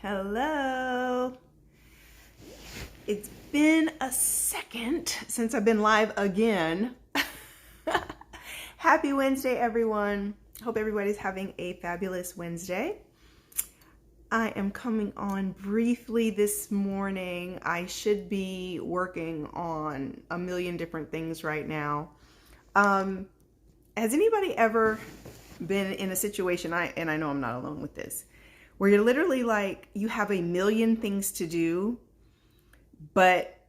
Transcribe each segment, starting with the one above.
Hello. It's been a second since I've been live again. Happy Wednesday, everyone. Hope everybody's having a fabulous Wednesday. I am coming on briefly this morning. I should be working on a million different things right now. Has anybody ever been in a situation, and I know I'm not alone with this, where you're literally like, you have a million things to do, but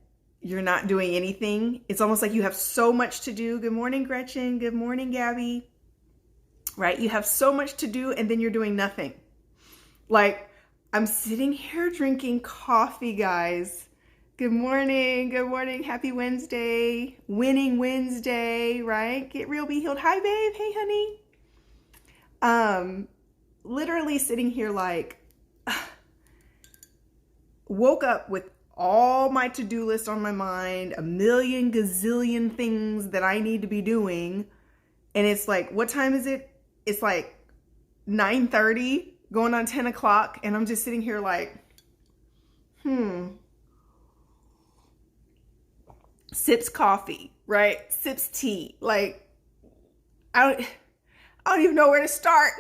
you're not doing anything? It's almost like you have so much to do. Good morning, Gretchen. Good morning, Gabby. Right? You have so much to do, and then you're doing nothing. Like, I'm sitting here drinking coffee, guys. Good morning. Good morning. Happy Wednesday. Winning Wednesday, right? Get real, be healed. Hi, babe. Hey, honey. Literally sitting here like, woke up with all my to-do list on my mind, a million gazillion things that I need to be doing. And it's like, what time is it? It's like 9:30 going on 10 o'clock. And I'm just sitting here like, sips coffee, right? Sips tea. Like, I don't even know where to start.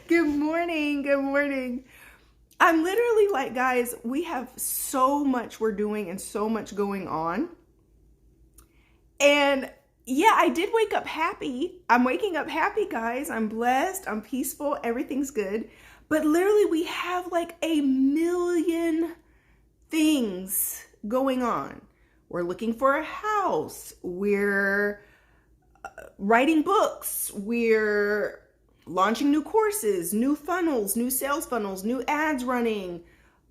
Good morning. Good morning. I'm literally like, guys, we have so much we're doing and so much going on. And yeah, I did wake up happy. I'm waking up happy, guys. I'm blessed. I'm peaceful. Everything's good. But literally we have like a million things going on. We're looking for a house. We're writing books. We're launching new courses, new funnels, new sales funnels, new ads running,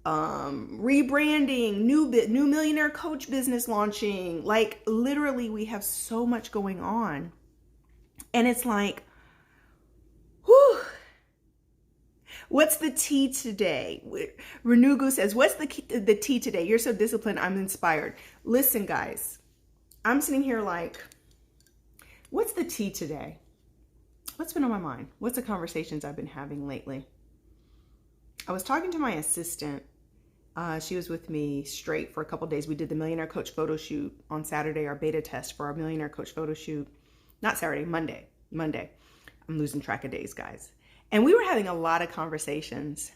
rebranding, new millionaire coach business launching. Like, literally we have so much going on. And it's like, whew. What's the tea today? Renugu says, what's the tea today? You're so disciplined. I'm inspired. Listen, guys, I'm sitting here like, what's the tea today? What's been on my mind? What's the conversations I've been having lately? I was talking to my assistant. She was with me straight for a couple days. We did the Millionaire Coach photo shoot on Saturday, our beta test for our Millionaire Coach photo shoot. Not Saturday, Monday. I'm losing track of days, guys. And we were having a lot of conversations.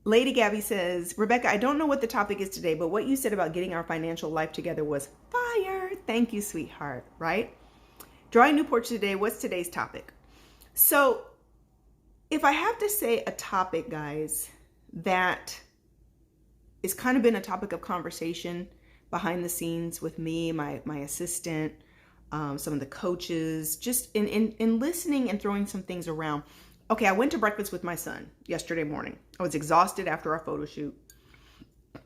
Lady Gabby says, Rebecca, I don't know what the topic is today, but what you said about getting our financial life together was fire. Thank you, sweetheart, right? Drawing Newport today, what's today's topic? So if I have to say a topic, guys, that is kind of been a topic of conversation behind the scenes with me, my assistant, some of the coaches, just in listening and throwing some things around. Okay, I went to breakfast with my son yesterday morning. I was exhausted after our photo shoot.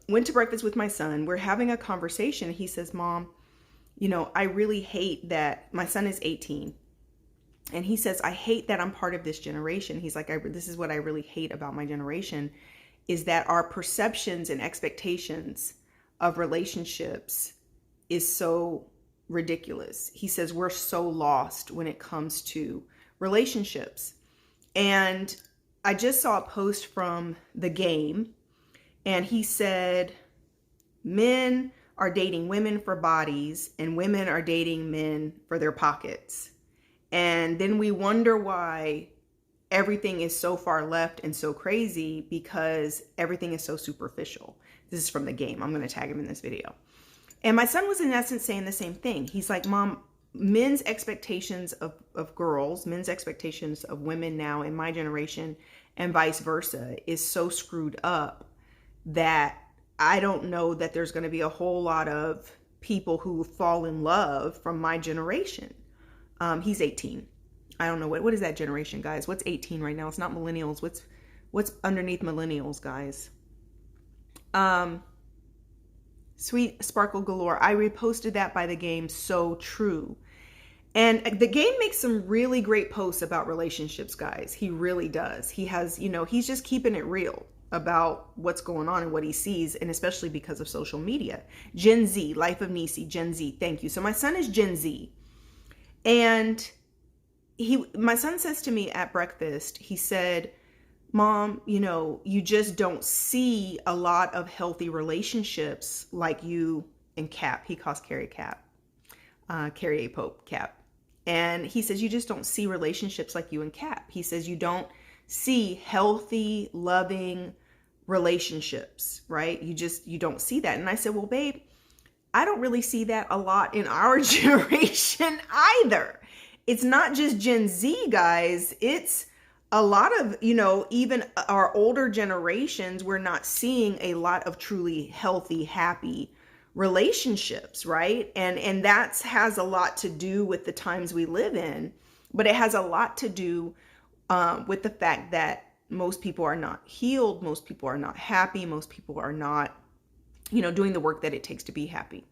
Went to breakfast with my son. We're having a conversation. He says, Mom, you know, I really hate that my son is 18. And he says, I hate that I'm part of this generation. He's like, this is what I really hate about my generation, is that our perceptions and expectations of relationships is so ridiculous. He says, we're so lost when it comes to relationships. And I just saw a post from The Game, and he said, men are dating women for bodies and women are dating men for their pockets. And then we wonder why everything is so far left and so crazy, because everything is so superficial. This is from The Game. I'm going to tag him in this video. And my son was in essence saying the same thing. He's like, Mom, men's expectations of girls, men's expectations of women now in my generation and vice versa is so screwed up that I don't know that there's going to be a whole lot of people who fall in love from my generation. He's 18. I don't know what is that generation, guys? What's 18 right now? It's not millennials. What's underneath millennials, guys? Sweet Sparkle Galore. I reposted that by The Game. So true. And The Game makes some really great posts about relationships, guys. He really does. He has, he's just keeping it real about what's going on and what he sees, and especially because of social media. Gen Z, Life of Nisi, Gen Z. Thank you. So my son is Gen Z. And my son says to me at breakfast, he said, Mom, you just don't see a lot of healthy relationships like you and Cap. He calls Carrie Cap, Carrie A. Pope Cap. And he says, you just don't see relationships like you and Cap. He says, you don't see healthy, loving relationships, right? You don't see that. And I said, well, babe, I don't really see that a lot in our generation either. It's not just Gen Z, guys. It's a lot of, even our older generations, we're not seeing a lot of truly healthy, happy relationships, right? And that has a lot to do with the times we live in, but it has a lot to do with the fact that most people are not healed. Most people are not happy. Most people are not, doing the work that it takes to be happy.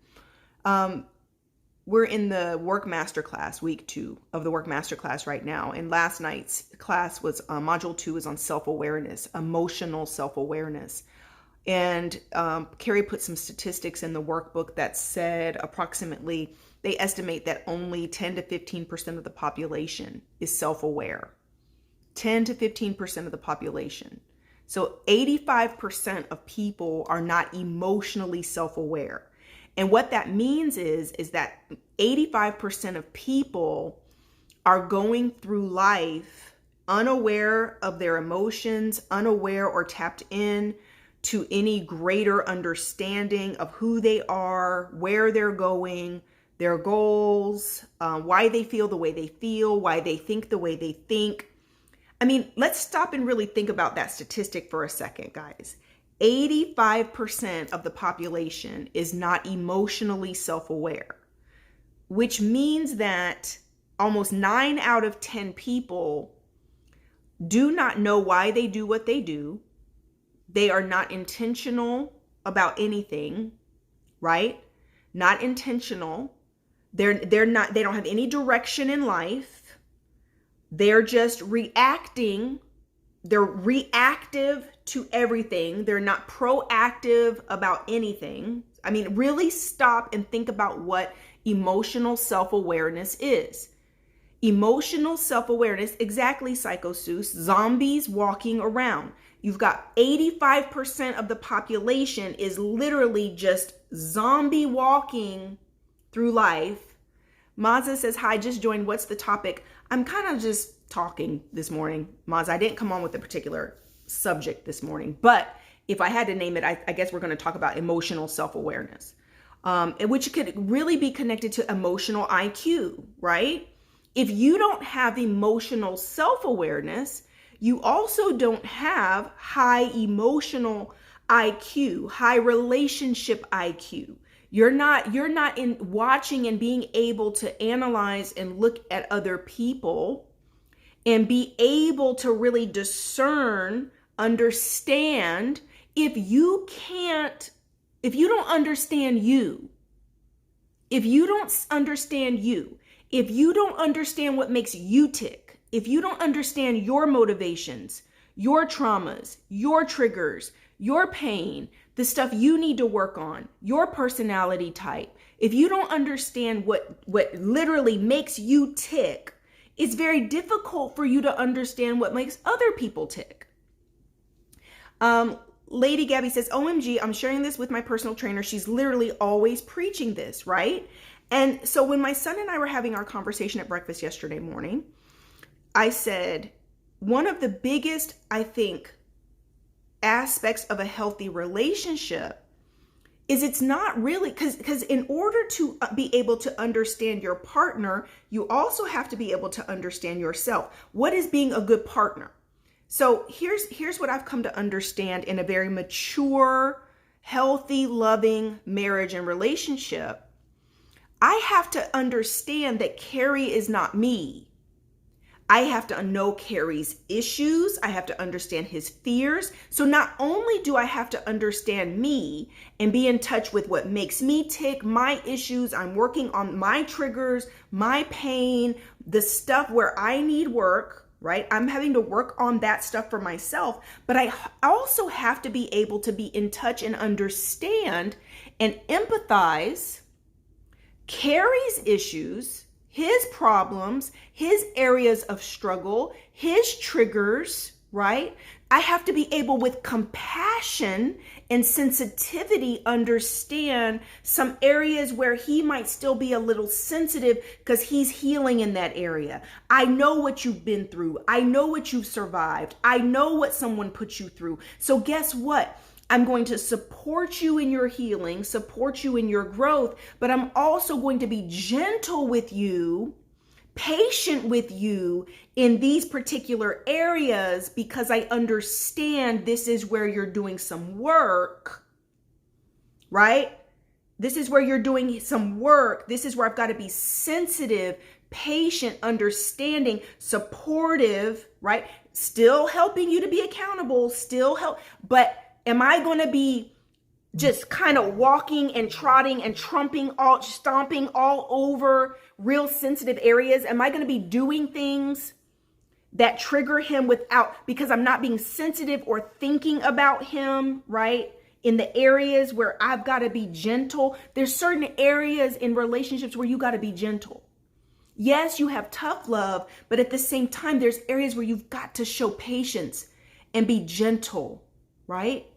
We're in the Work Masterclass, week 2 of the Work Masterclass right now. And last night's class was module 2 is on self-awareness, emotional self-awareness. And Carrie put some statistics in the workbook that said approximately, they estimate that only 10 to 15% of the population is self-aware. 10 to 15% of the population. So 85% of people are not emotionally self-aware. And what that means is that 85% of people are going through life unaware of their emotions, unaware or tapped in to any greater understanding of who they are, where they're going, their goals, why they feel the way they feel, why they think the way they think. I mean, let's stop and really think about that statistic for a second, guys. 85% of the population is not emotionally self-aware, which means that almost 9 out of 10 people do not know why they do what they do. They are not intentional about anything, right? Not intentional. They don't have any direction in life. They're just reacting. They're reactive to everything. They're not proactive about anything. I mean, really stop and think about what emotional self-awareness is. Emotional self-awareness, exactly, Psycho Seuss, zombies walking around. You've got 85% of the population is literally just zombie walking through life. Mazza says, hi, just joined. What's the topic? I'm kind of just talking this morning, Mazza. I didn't come on with a particular subject this morning, but if I had to name it, I guess we're going to talk about emotional self-awareness, which could really be connected to emotional IQ, right? If you don't have emotional self-awareness, you also don't have high emotional IQ, high relationship IQ. You're not in watching and being able to analyze and look at other people and be able to really discern, understand. If you don't understand you, if you don't understand what makes you tick, if you don't understand your motivations, your traumas, your triggers, your pain, the stuff you need to work on, your personality type, if you don't understand what literally makes you tick, it's very difficult for you to understand what makes other people tick. Lady Gabby says, OMG, I'm sharing this with my personal trainer. She's literally always preaching this, right? And so when my son and I were having our conversation at breakfast yesterday morning, I said, one of the biggest, I think, aspects of a healthy relationship is it's not really, because in order to be able to understand your partner, you also have to be able to understand yourself. What is being a good partner? So here's what I've come to understand in a very mature, healthy, loving marriage and relationship. I have to understand that Carrie is not me. I have to know Carrie's issues. I have to understand his fears. So not only do I have to understand me and be in touch with what makes me tick, my issues, I'm working on my triggers, my pain, the stuff where I need work, right? I'm having to work on that stuff for myself, but I also have to be able to be in touch and understand and empathize Carrie's issues, his problems, his areas of struggle, his triggers, right? I have to be able with compassion and sensitivity understand some areas where he might still be a little sensitive because he's healing in that area. I know what you've been through. I know what you've survived. I know what someone put you through. So guess what? I'm going to support you in your healing, support you in your growth, but I'm also going to be gentle with you, patient with you in these particular areas because I understand this is where you're doing some work, right? This is where you're doing some work. This is where I've got to be sensitive, patient, understanding, supportive, right? Still helping you to be accountable, still help, but am I going to be just kind of walking and trotting and stomping all over real sensitive areas? Am I going to be doing things that trigger him because I'm not being sensitive or thinking about him, right? In the areas where I've got to be gentle. There's certain areas in relationships where you got to be gentle. Yes, you have tough love, but at the same time, there's areas where you've got to show patience and be gentle, right?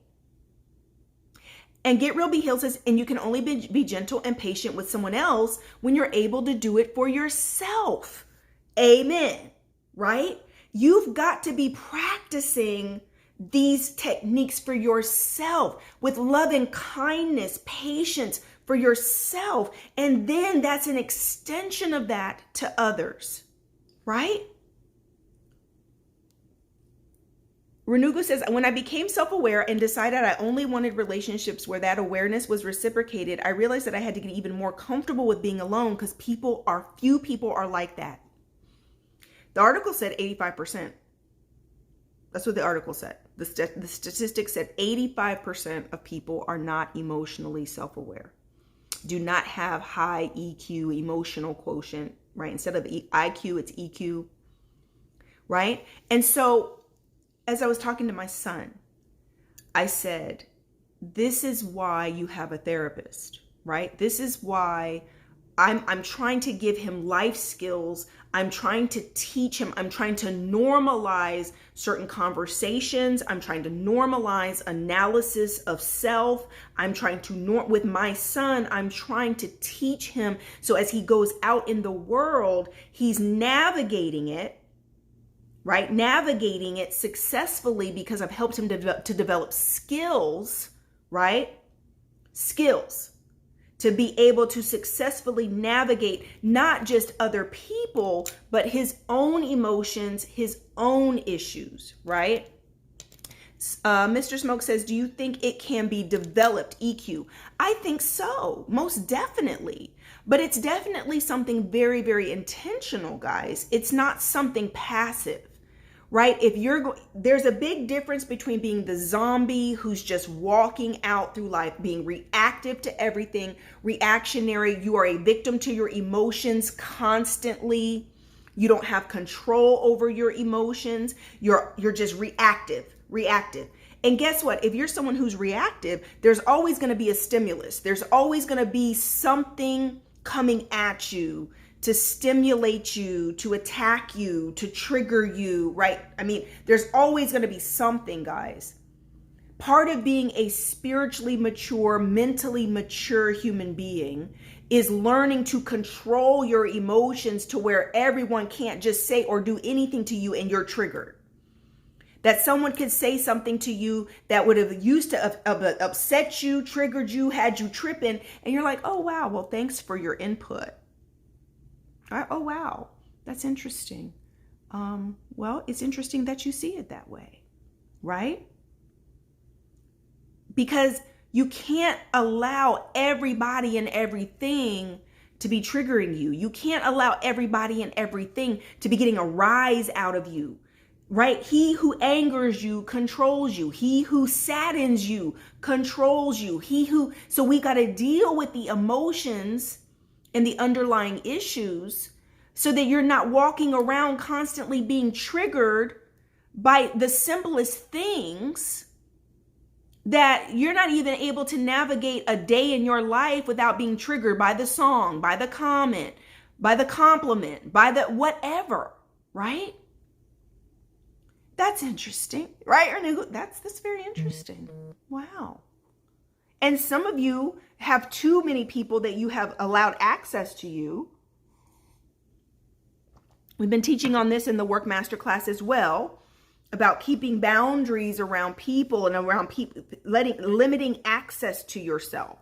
And Get Real Be Healed says, and you can only be gentle and patient with someone else when you're able to do it for yourself. Amen. Right? You've got to be practicing these techniques for yourself with love and kindness, patience for yourself. And then that's an extension of that to others. Right? Renugo says, when I became self-aware and decided I only wanted relationships where that awareness was reciprocated, I realized that I had to get even more comfortable with being alone because few people are like that. The article said 85%. That's what the article said. The statistic said 85% of people are not emotionally self-aware, do not have high EQ, emotional quotient, right? Instead of IQ, it's EQ, right? And so, as I was talking to my son, I said, this is why you have a therapist, right? This is why I'm trying to give him life skills. I'm trying to teach him. I'm trying to normalize certain conversations. I'm trying to normalize analysis of self. I'm trying to, with my son, I'm trying to teach him. So as he goes out in the world, he's navigating it, right? Navigating it successfully because I've helped him to develop skills, right? Skills to be able to successfully navigate not just other people, but his own emotions, his own issues, right? Mr. Smoke says, do you think it can be developed, EQ? I think so, most definitely. But it's definitely something very, very intentional, guys. It's not something passive. Right? There's a big difference between being the zombie who's just walking out through life, being reactive to everything, reactionary. You are a victim to your emotions constantly. You don't have control over your emotions. You're just reactive. And guess what? If you're someone who's reactive, there's always going to be a stimulus. There's always going to be something coming at you to stimulate you, to attack you, to trigger you, right? I mean, there's always going to be something, guys. Part of being a spiritually mature, mentally mature human being is learning to control your emotions to where everyone can't just say or do anything to you and you're triggered. That someone could say something to you that would have used to upset you, triggered you, had you tripping, and you're like, oh, wow, well, thanks for your input. Oh, wow, that's interesting. Well, it's interesting that you see it that way, right? Because you can't allow everybody and everything to be triggering you. You can't allow everybody and everything to be getting a rise out of you, right? He who angers you controls you. He who saddens you controls you. So we got to deal with the emotions and the underlying issues so that you're not walking around constantly being triggered by the simplest things, that you're not even able to navigate a day in your life without being triggered by the song, by the comment, by the compliment, by the whatever, right? that's interesting, right? Or that's very interesting. Wow. And some of you have too many people that you have allowed access to you. We've been teaching on this in the Work Masterclass as well, about keeping boundaries around people and around people, limiting access to yourself.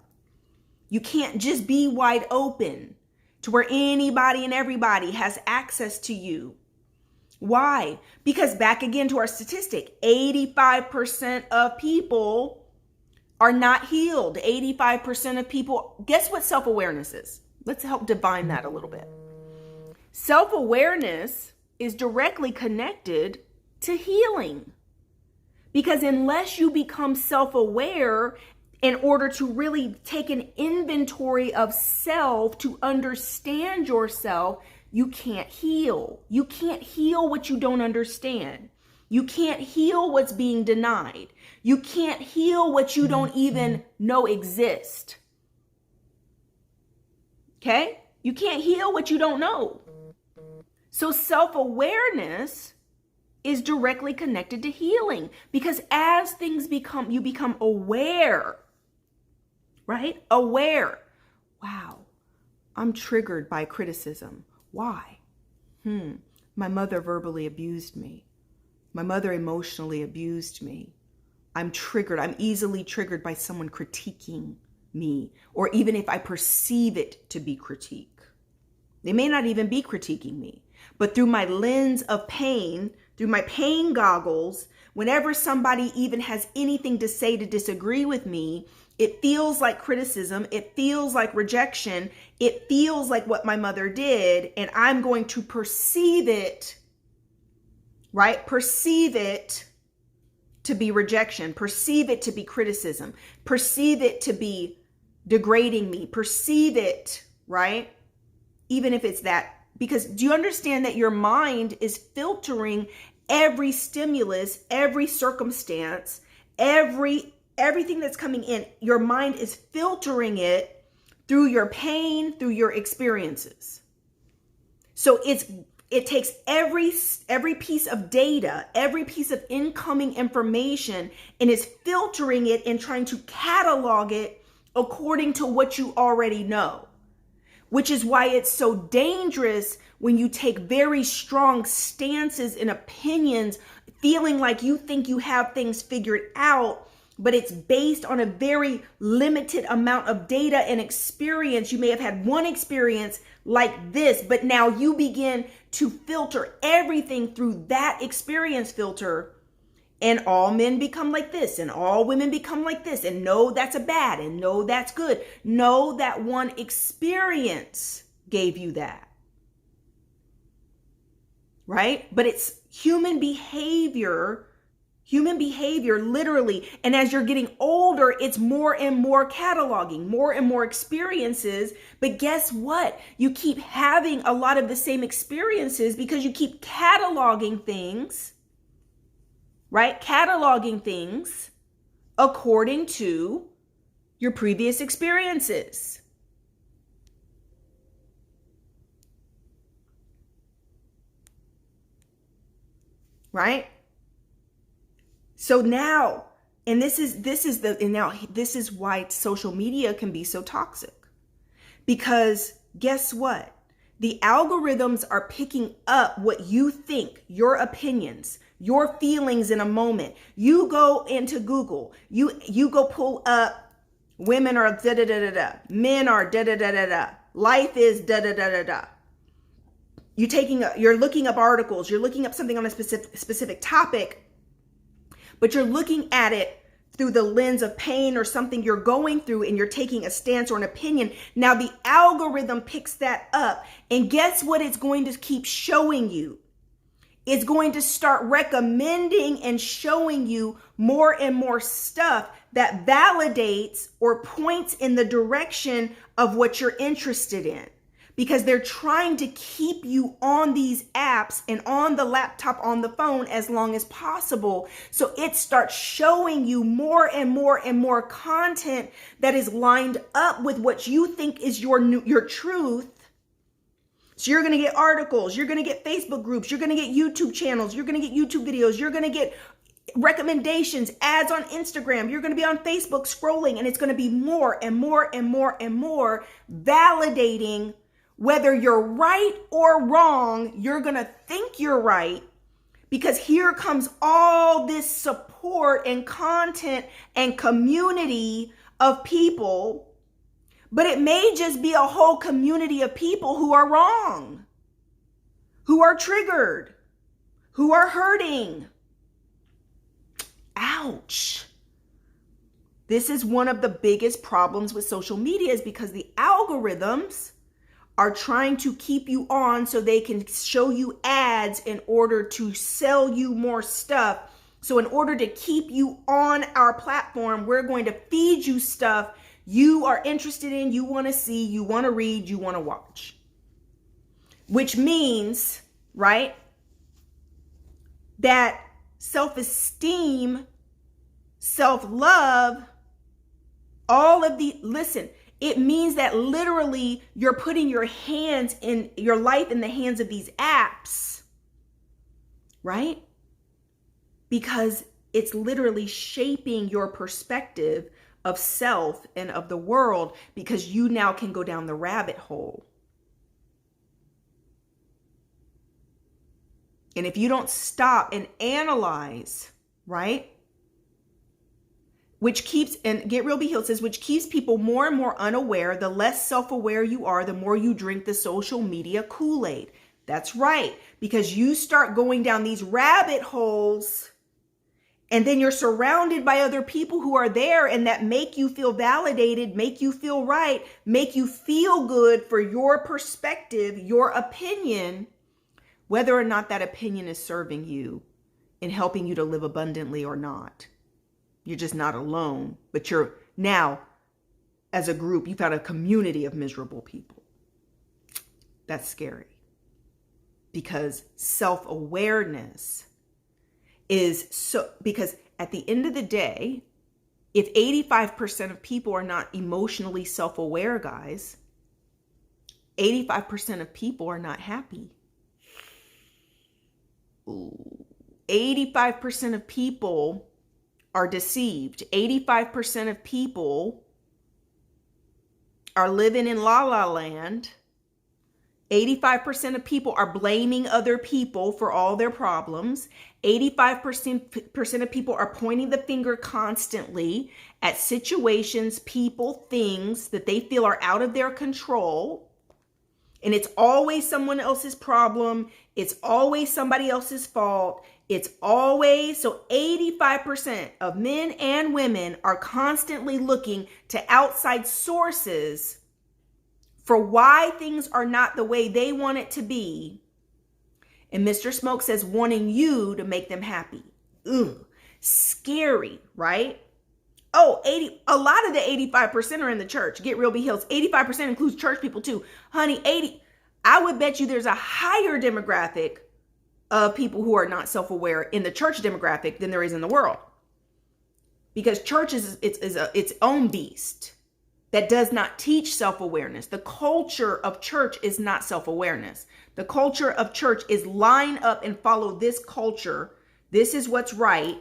You can't just be wide open to where anybody and everybody has access to you. Why? Because back again to our statistic, 85% of people are not healed. 85% of people, guess what self-awareness is? Let's help define that a little bit. Self-awareness is directly connected to healing. Because unless you become self-aware in order to really take an inventory of self, to understand yourself, you can't heal. You can't heal what you don't understand. You can't heal what's being denied. You can't heal what you don't even know exist. Okay? You can't heal what you don't know. So self-awareness is directly connected to healing, because as things you become aware, right? Aware. Wow, I'm triggered by criticism. Why? My mother verbally abused me. My mother emotionally abused me. I'm triggered. I'm easily triggered by someone critiquing me, or even if I perceive it to be critique. They may not even be critiquing me, but through my lens of pain, through my pain goggles, whenever somebody even has anything to say to disagree with me, it feels like criticism. It feels like rejection. It feels like what my mother did. And I'm going to perceive it, right? Perceive it to be rejection. Perceive it to be criticism. Perceive it to be degrading me. Perceive it, right? Even if it's that. Because do you understand that your mind is filtering every stimulus, every circumstance, everything that's coming in? Your mind is filtering it through your pain, through your experiences. So it takes every piece of data, every piece of incoming information, and is filtering it and trying to catalog it according to what you already know. Which is why it's so dangerous when you take very strong stances and opinions, feeling like you think you have things figured out, but it's based on a very limited amount of data and experience. You may have had one experience like this, but now you begin to filter everything through that experience filter. And all men become like this, and all women become like this, and no, that's a bad, and no, that's good. No, that one experience gave you that. Right? But it's human behavior literally. And as you're getting older, it's more and more cataloging, more and more experiences. But guess what? You keep having a lot of the same experiences because you keep cataloging things. Right? Cataloging things according to your previous experiences. Right? So now, and this is why social media can be so toxic. Because guess what? The algorithms are picking up what you think, your opinions, your feelings in a moment. You go into Google, you go pull up women are da da da da da, men are da da da da da, life is da da da da da. You're looking up articles, you're looking up something on a specific topic, but you're looking at it through the lens of pain or something you're going through, and you're taking a stance or an opinion. Now the algorithm picks that up, and guess what it's going to keep showing you? It's going to start recommending and showing you more and more stuff that validates or points in the direction of what you're interested in. Because they're trying to keep you on these apps and on the laptop, on the phone as long as possible. So it starts showing you more and more and more content that is lined up with what you think is your truth. So you're going to get articles, you're going to get Facebook groups, you're going to get YouTube channels, you're going to get YouTube videos, you're going to get recommendations, ads on Instagram, you're going to be on Facebook scrolling, and it's going to be more and more and more and more validating whether you're right or wrong. You're going to think you're right because here comes all this support and content and community of people. But it may just be a whole community of people who are wrong, who are triggered, who are hurting. Ouch. This is one of the biggest problems with social media, is because the algorithms are trying to keep you on so they can show you ads in order to sell you more stuff. So in order to keep you on our platform, we're going to feed you stuff you are interested in, you want to see, you want to read, you want to watch. Which means, right, that self-esteem, self-love, listen, it means that literally you're putting your life in the hands of these apps, right? Because it's literally shaping your perspective of self and of the world, because you now can go down the rabbit hole. And if you don't stop and analyze, right? Which keeps, and Get Real Be Healed says, which keeps people more and more unaware. The less self-aware you are, the more you drink the social media Kool-Aid. That's right. Because you start going down these rabbit holes, and then you're surrounded by other people who are there and that make you feel validated, make you feel right, make you feel good for your perspective, your opinion, whether or not that opinion is serving you and helping you to live abundantly or not. You're just not alone, but you're now, as a group, you've got a community of miserable people. That's scary, because self-awareness is so, because at the end of the day, if 85% of people are not emotionally self-aware, guys, 85% of people are not happy. Ooh. 85% of people are deceived. 85% of people are living in la la land. 85% of people are blaming other people for all their problems. 85% of people are pointing the finger constantly at situations, people, things that they feel are out of their control. And it's always someone else's problem. It's always somebody else's fault. It's always, so 85% of men and women are constantly looking to outside sources for why things are not the way they want it to be. And Mr. Smoke says, wanting you to make them happy. Ugh, scary, right? Oh, a lot of the 85% are in the church. Get Real Be Healed. 85% includes church people too. Honey, I would bet you there's a higher demographic of people who are not self-aware in the church demographic than there is in the world. Because church is its own beast that does not teach self-awareness. The culture of church is not self-awareness. The culture of church is line up and follow this culture. This is what's right.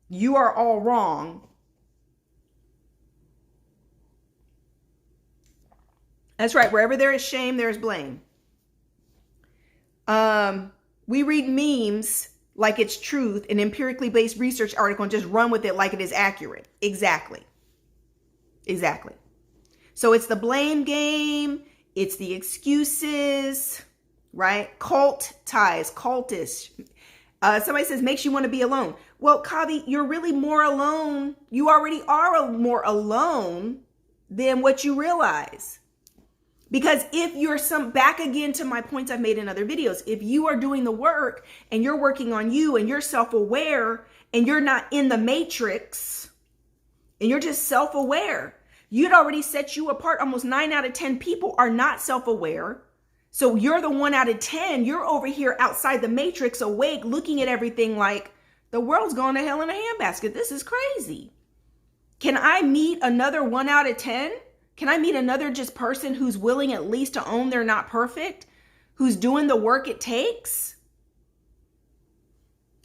You are all wrong. That's right. Wherever there is shame, there is blame. We read memes like it's truth, an empirically based research article, and just run with it like it is accurate. Exactly. So it's the blame game. It's the excuses, right? Cult ties, cultish. Somebody says, makes you want to be alone. Well, Kavi, you're really more alone. You already are more alone than what you realize. Because if you're back again to my points I've made in other videos, if you are doing the work and you're working on you and you're self-aware and you're not in the matrix and you're just self-aware, you'd already set you apart. Almost 9 out of 10 people are not self-aware. So you're the 1 out of 10. You're over here outside the matrix, awake, looking at everything like the world's going to hell in a handbasket. This is crazy. Can I meet another 1 out of 10? Can I meet another just person who's willing at least to own they're not perfect? who's doing the work it takes?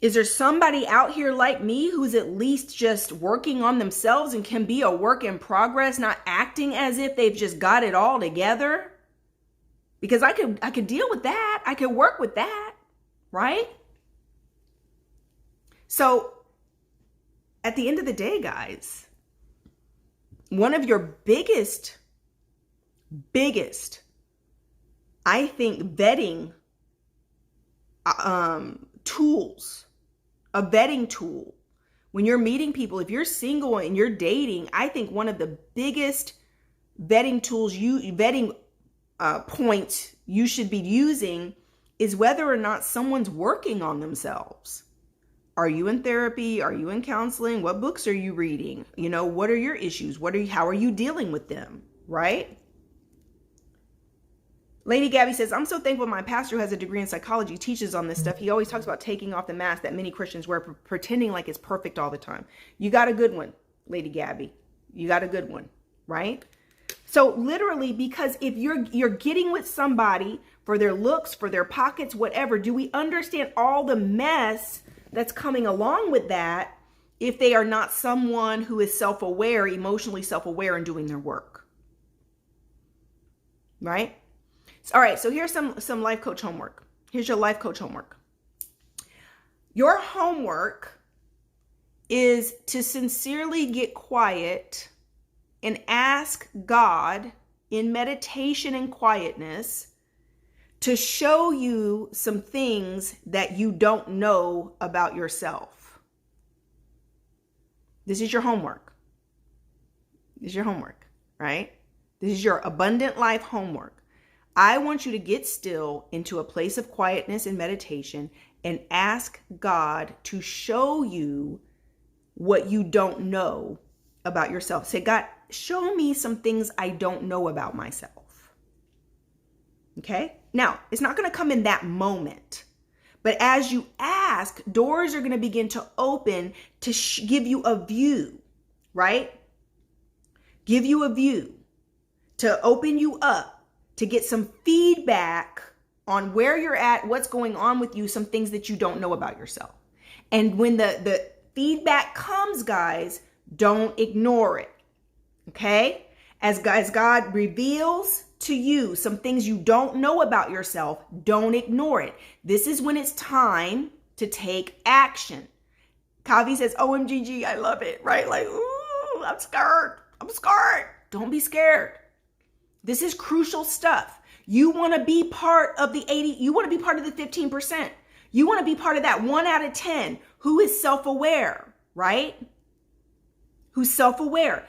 Is there somebody out here like me who's at least just working on themselves and can be a work in progress, not acting as if they've just got it all together? Because I could deal with that. I could work with that, right? So at the end of the day, guys, one of your biggest, I think, vetting tools, a vetting tool, when you're meeting people, if you're single and you're dating, I think one of the biggest vetting tools, points you should be using is whether or not someone's working on themselves. Are you in therapy? Are you in counseling? What books are you reading? What are your issues? How are you dealing with them? Right? Lady Gabby says, I'm so thankful my pastor who has a degree in psychology teaches on this stuff. He always talks about taking off the mask that many Christians wear, pretending like it's perfect all the time. You got a good one, Lady Gabby. You got a good one, right? So literally, because if you're getting with somebody for their looks, for their pockets, whatever, do we understand all the mess that's coming along with that if they are not someone who is self-aware, emotionally self-aware and doing their work? Right? All right, so here's some life coach homework. Here's your life coach homework. Your homework is to sincerely get quiet and ask God in meditation and quietness to show you some things that you don't know about yourself. This is your homework. This is your homework, right? This is your abundant life homework. I want you to get still into a place of quietness and meditation and ask God to show you what you don't know about yourself. Say, God, show me some things I don't know about myself. Okay? Now, it's not going to come in that moment. But as you ask, doors are going to begin to open to give you a view, right? Give you a view, to open you up, to get some feedback on where you're at, what's going on with you, some things that you don't know about yourself. And when the feedback comes, guys, don't ignore it, okay? As God reveals to you some things you don't know about yourself, don't ignore it. This is when it's time to take action. Kavi says, OMGG, I love it, right? Like, ooh, I'm scared. Don't be scared. This is crucial stuff. You want to be part of the 80, you want to be part of the 15%. You want to be part of that 1 out of 10 who is self-aware, right? Who's self-aware.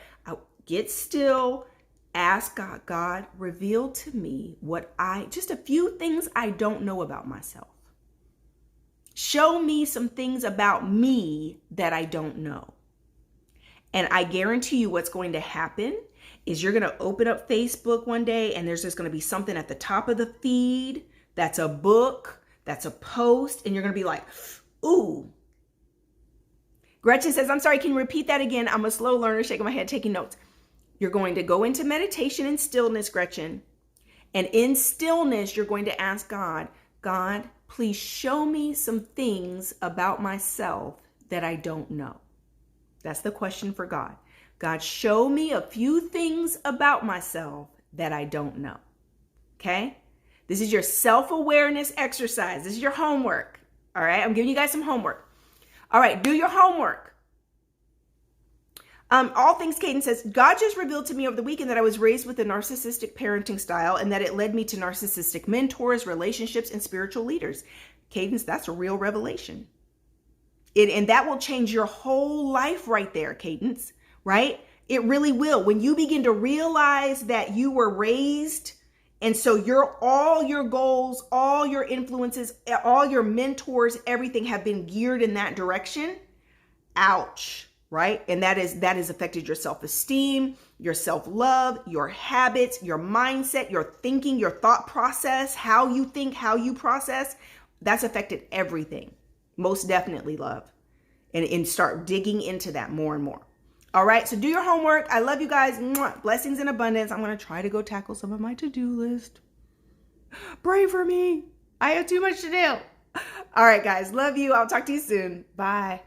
Get still, ask God, reveal to me just a few things I don't know about myself. Show me some things about me that I don't know. And I guarantee you what's going to happen is you're going to open up Facebook one day and there's just going to be something at the top of the feed that's a book, that's a post, and you're going to be like, ooh. Gretchen says, I'm sorry, can you repeat that again? I'm a slow learner, shaking my head, taking notes. You're going to go into meditation and stillness, Gretchen. And in stillness, you're going to ask God, please show me some things about myself that I don't know. That's the question for God. God, show me a few things about myself that I don't know. Okay? This is your self-awareness exercise. This is your homework. All right? I'm giving you guys some homework. All right, do your homework. All Things Caden says, God just revealed to me over the weekend that I was raised with a narcissistic parenting style and that it led me to narcissistic mentors, relationships, and spiritual leaders. Cadence, that's a real revelation. And that will change your whole life right there, Cadence, right? It really will. When you begin to realize that you were raised, and so all your goals, all your influences, all your mentors, everything have been geared in that direction. Ouch, right? And that has affected your self-esteem, your self-love, your habits, your mindset, your thinking, your thought process, how you think, how you process. That's affected everything. Most definitely, love. And start digging into that more and more. All right, so do your homework. I love you guys. Mwah. Blessings and abundance. I'm going to try to go tackle some of my to-do list. Pray for me. I have too much to do. All right, guys. Love you. I'll talk to you soon. Bye.